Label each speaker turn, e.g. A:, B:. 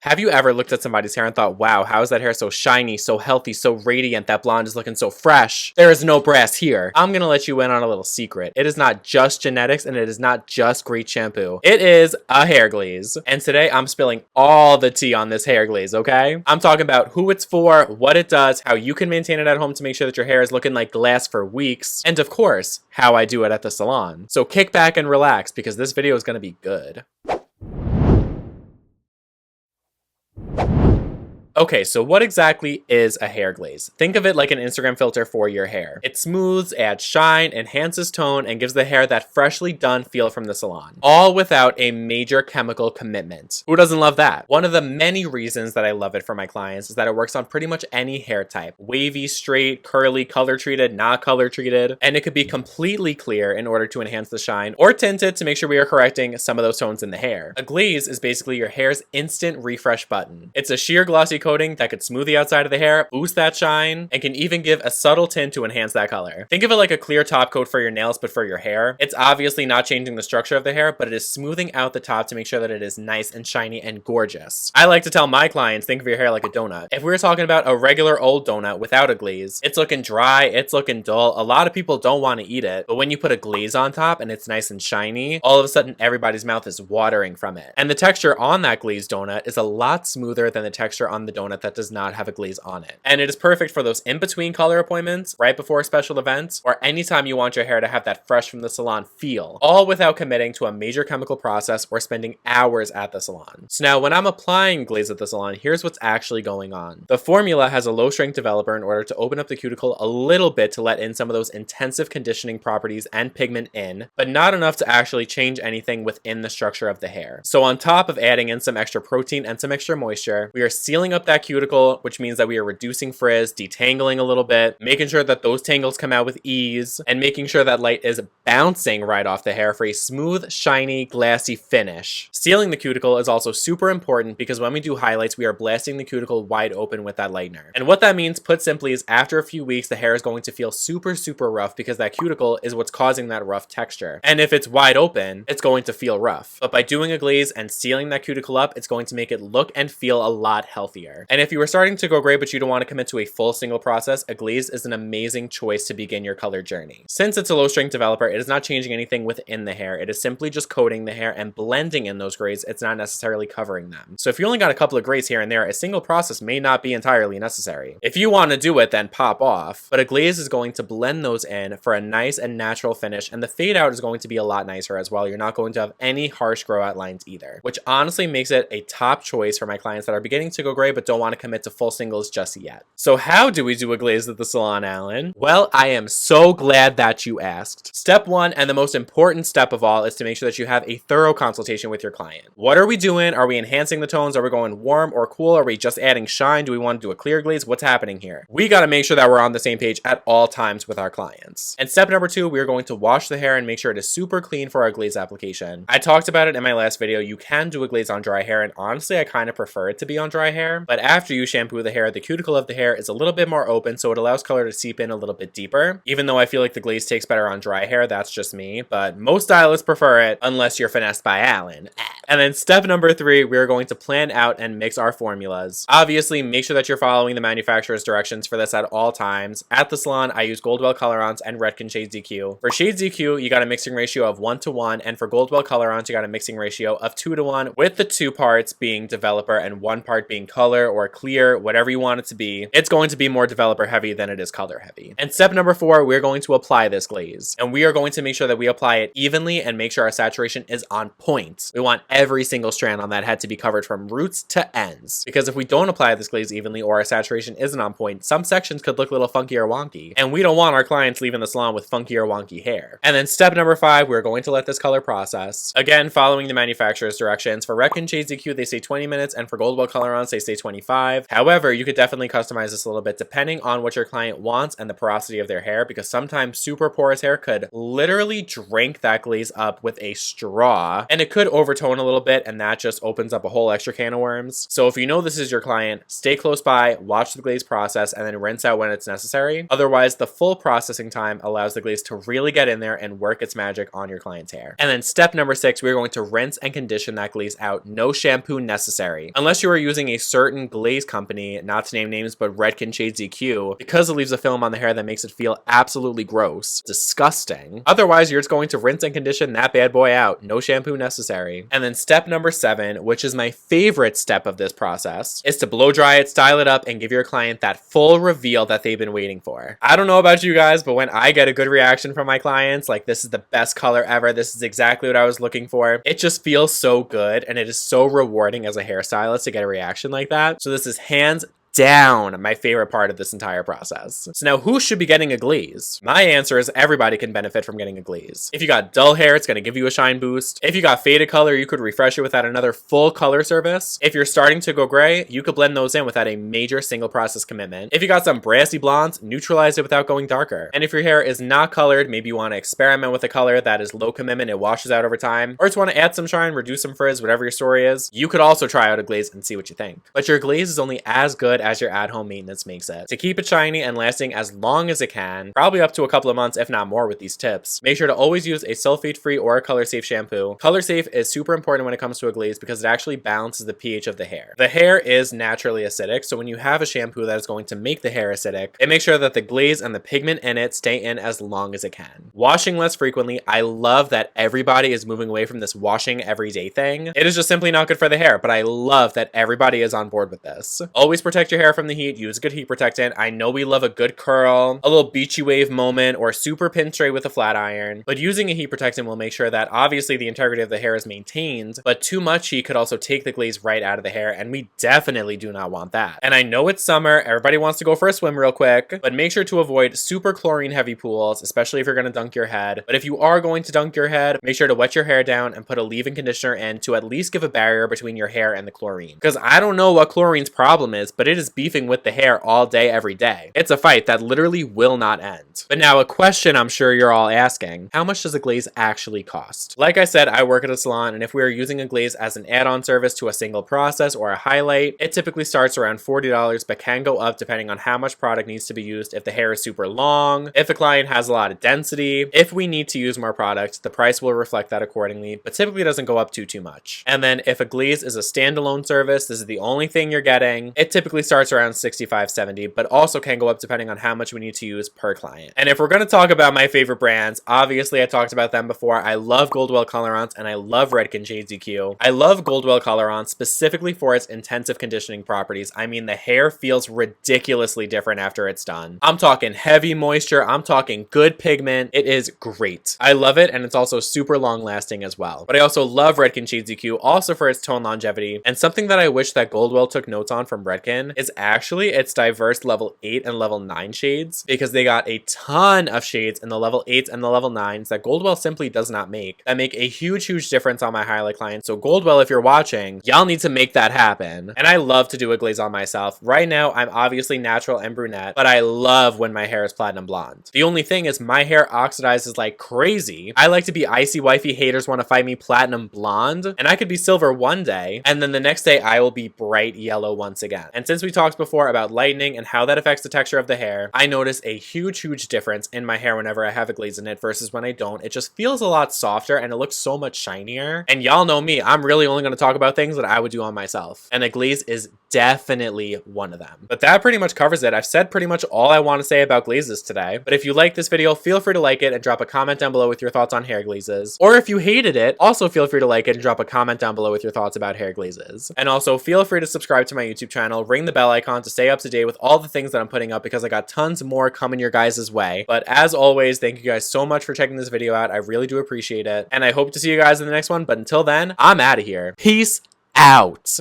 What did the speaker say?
A: Have you ever looked at somebody's hair and thought, wow, how is that hair so shiny, so healthy, so radiant, that blonde is looking so fresh? There is no brass here. I'm gonna let you in on a little secret. It is not just genetics and it is not just great shampoo. It is a hair glaze. And today I'm spilling all the tea on this hair glaze, okay? I'm talking about who it's for, what it does, how you can maintain it at home to make sure that your hair is looking like glass for weeks, and of course, how I do it at the salon. So kick back and relax because this video is gonna be good. Okay, so what exactly is a hair glaze? Think of it like an Instagram filter for your hair. It smooths, adds shine, enhances tone, and gives the hair that freshly done feel from the salon. All without a major chemical commitment. Who doesn't love that? One of the many reasons that I love it for my clients is that it works on pretty much any hair type. Wavy, straight, curly, color treated, not color treated, and it could be completely clear in order to enhance the shine, or tinted to make sure we are correcting some of those tones in the hair. A glaze is basically your hair's instant refresh button. It's a sheer glossy coating that could smooth the outside of the hair, boost that shine, and can even give a subtle tint to enhance that color. Think of it like a clear top coat for your nails, but for your hair. It's obviously not changing the structure of the hair, but it is smoothing out the top to make sure that it is nice and shiny and gorgeous. I like to tell my clients, think of your hair like a donut. If we were talking about a regular old donut without a glaze, it's looking dry, it's looking dull. A lot of people don't want to eat it, but when you put a glaze on top and it's nice and shiny, all of a sudden everybody's mouth is watering from it. And the texture on that glazed donut is a lot smoother than the texture on the donut that does not have a glaze on it. And it is perfect for those in-between color appointments, right before special events, or anytime you want your hair to have that fresh from the salon feel, all without committing to a major chemical process or spending hours at the salon. So now when I'm applying glaze at the salon, here's what's actually going on. The formula has a low strength developer in order to open up the cuticle a little bit to let in some of those intensive conditioning properties and pigment in, but not enough to actually change anything within the structure of the hair. So on top of adding in some extra protein and some extra moisture, we are sealing up that cuticle, which means that we are reducing frizz, detangling a little bit, making sure that those tangles come out with ease, and making sure that light is bouncing right off the hair for a smooth, shiny, glassy finish. Sealing the cuticle is also super important because when we do highlights, we are blasting the cuticle wide open with that lightener. And what that means, put simply, is after a few weeks, the hair is going to feel super, super rough because that cuticle is what's causing that rough texture. And if it's wide open, it's going to feel rough. But by doing a glaze and sealing that cuticle up, it's going to make it look and feel a lot healthier. And if you were starting to go gray but you don't want to commit to a full single process, a glaze is an amazing choice to begin your color journey. Since it's a low strength developer, it is not changing anything within the hair. It is simply just coating the hair and blending in those grays. It's not necessarily covering them. So if you only got a couple of grays here and there, a single process may not be entirely necessary. If you want to do it, then pop off. But a glaze is going to blend those in for a nice and natural finish, and the fade out is going to be a lot nicer as well. You're not going to have any harsh grow out lines either, which honestly makes it a top choice for my clients that are beginning to go gray but don't want to commit to full singles just yet. So how do we do a glaze at the salon, Alan? Well, I am so glad that you asked. Step one, and the most important step of all, is to make sure that you have a thorough consultation with your client. What are we doing? Are we enhancing the tones? Are we going warm or cool? Are we just adding shine? Do we want to do a clear glaze? What's happening here? We got to make sure that we're on the same page at all times with our clients. And step number two, we are going to wash the hair and make sure it is super clean for our glaze application. I talked about it in my last video. You can do a glaze on dry hair, and honestly, I kind of prefer it to be on dry hair. But after you shampoo the hair, the cuticle of the hair is a little bit more open, so it allows color to seep in a little bit deeper. Even though I feel like the glaze takes better on dry hair, that's just me, but most stylists prefer it unless you're finessed by Alan. And then step number three, we're going to plan out and mix our formulas. Obviously, make sure that you're following the manufacturer's directions for this at all times. At the salon, I use Goldwell Colorants and Redken Shades EQ. For Shades EQ, you got a mixing ratio of 1:1, and for Goldwell Colorants, you got a mixing ratio of 2:1, with the 2 parts being developer and 1 part being color or clear, whatever you want it to be. It's going to be more developer heavy than it is color heavy. And step number four, we're going to apply this glaze. And we are going to make sure that we apply it evenly and make sure our saturation is on point. We want every single strand on that head to be covered from roots to ends. Because if we don't apply this glaze evenly or our saturation isn't on point, some sections could look a little funky or wonky. And we don't want our clients leaving the salon with funky or wonky hair. And then step number five, we're going to let this color process. Again, following the manufacturer's directions. For Redken Shades EQ, they say 20 minutes, and for Goldwell Colorants, they say 25. However, you could definitely customize this a little bit depending on what your client wants and the porosity of their hair, because sometimes super porous hair could literally drink that glaze up with a straw, and it could overtone a little bit, and that just opens up a whole extra can of worms. So if you know this is your client, stay close by, watch the glaze process, and then rinse out when it's necessary. Otherwise, the full processing time allows the glaze to really get in there and work its magic on your client's hair. And then step number 6, we're going to rinse and condition that glaze out. No shampoo necessary. Unless you are using a certain glaze company, not to name names, but Redken Shades EQ, because it leaves a film on the hair that makes it feel absolutely gross. Disgusting. Otherwise, you're just going to rinse and condition that bad boy out. No shampoo necessary. And then step number 7, which is my favorite step of this process, is to blow dry it, style it up, and give your client that full reveal that they've been waiting for. I don't know about you guys, but when I get a good reaction from my clients, like this is the best color ever, this is exactly what I was looking for, it just feels so good, and it is so rewarding as a hairstylist to get a reaction like that. So this is hands down my favorite part of this entire process. So now, who should be getting a glaze? My answer is everybody can benefit from getting a glaze. If you got dull hair, it's going to give you a shine boost. If you got faded color, you could refresh it without another full color service. If you're starting to go gray, you could blend those in without a major single process commitment. If you got some brassy blondes, neutralize it without going darker. And if your hair is not colored, maybe you want to experiment with a color that is low commitment, it washes out over time, or just want to add some shine, reduce some frizz, whatever your story is, you could also try out a glaze and see what you think. But your glaze is only as good as your at-home maintenance makes it. To keep it shiny and lasting as long as it can, probably up to a couple of months, if not more with these tips, make sure to always use a sulfate-free or a color-safe shampoo. Color-safe is super important when it comes to a glaze because it actually balances the pH of the hair. The hair is naturally acidic, so when you have a shampoo that is going to make the hair acidic, it makes sure that the glaze and the pigment in it stay in as long as it can. Washing less frequently. I love that everybody is moving away from this washing every day thing. It is just simply not good for the hair, but I love that everybody is on board with this. Always protect your hair from the heat. Use a good heat protectant. I know we love a good curl, a little beachy wave moment, or super pin straight with a flat iron, but using a heat protectant will make sure that obviously the integrity of the hair is maintained, but too much heat could also take the glaze right out of the hair, and we definitely do not want that. And I know it's summer, everybody wants to go for a swim real quick, but make sure to avoid super chlorine heavy pools, especially if you're going to dunk your head. But if you are going to dunk your head, make sure to wet your hair down and put a leave-in conditioner in to at least give a barrier between your hair and the chlorine. Because I don't know what chlorine's problem is, but it is beefing with the hair all day, every day. It's a fight that literally will not end. But now a question I'm sure you're all asking, how much does a glaze actually cost? Like I said, I work at a salon, and if we are using a glaze as an add-on service to a single process or a highlight, it typically starts around $40, but can go up depending on how much product needs to be used, if the hair is super long, if the client has a lot of density. If we need to use more product, the price will reflect that accordingly, but typically doesn't go up too much. And then if a glaze is a standalone service, this is the only thing you're getting, it typically starts around $65-$70, but also can go up depending on how much we need to use per client. And if we're going to talk about my favorite brands, obviously I talked about them before. I love Goldwell Colorants and I love Redken Shades EQ. I love Goldwell Colorants specifically for its intensive conditioning properties. I mean, the hair feels ridiculously different after it's done. I'm talking heavy moisture, I'm talking good pigment. It is great. I love it, and it's also super long lasting as well. But I also love Redken Shades EQ also for its tone longevity, and something that I wish that Goldwell took notes on from Redken is actually its diverse level 8 and level 9 shades, because they got a ton of shades in the level 8s and the level 9s that Goldwell simply does not make, that make a huge difference on my highlight clients. So Goldwell, if you're watching, y'all need to make that happen. And I love to do a glaze on myself. Right now, I'm obviously natural and brunette, but I love when my hair is platinum blonde. The only thing is my hair oxidizes like crazy. I like to be icy wifey, haters want to fight me platinum blonde, and I could be silver one day, and then the next day I will be bright yellow once again. And since we talked before about lightening and how that affects the texture of the hair, I notice a huge difference in my hair whenever I have a glaze in it versus when I don't. It just feels a lot softer and it looks so much shinier. And y'all know me, I'm really only going to talk about things that I would do on myself, and a glaze is definitely one of them. But that pretty much covers it. I've said pretty much all I want to say about glazes today, but if you like this video, feel free to like it and drop a comment down below with your thoughts on hair glazes. Or if you hated it, also feel free to like it and drop a comment down below with your thoughts about hair glazes. And also feel free to subscribe to my YouTube channel, ring the bell icon to stay up to date with all the things that I'm putting up, because I got tons more coming your guys' way. But as always, thank you guys so much for checking this video out. I really do appreciate it, and I hope to see you guys in the next one. But until then, I'm out of here. Peace out.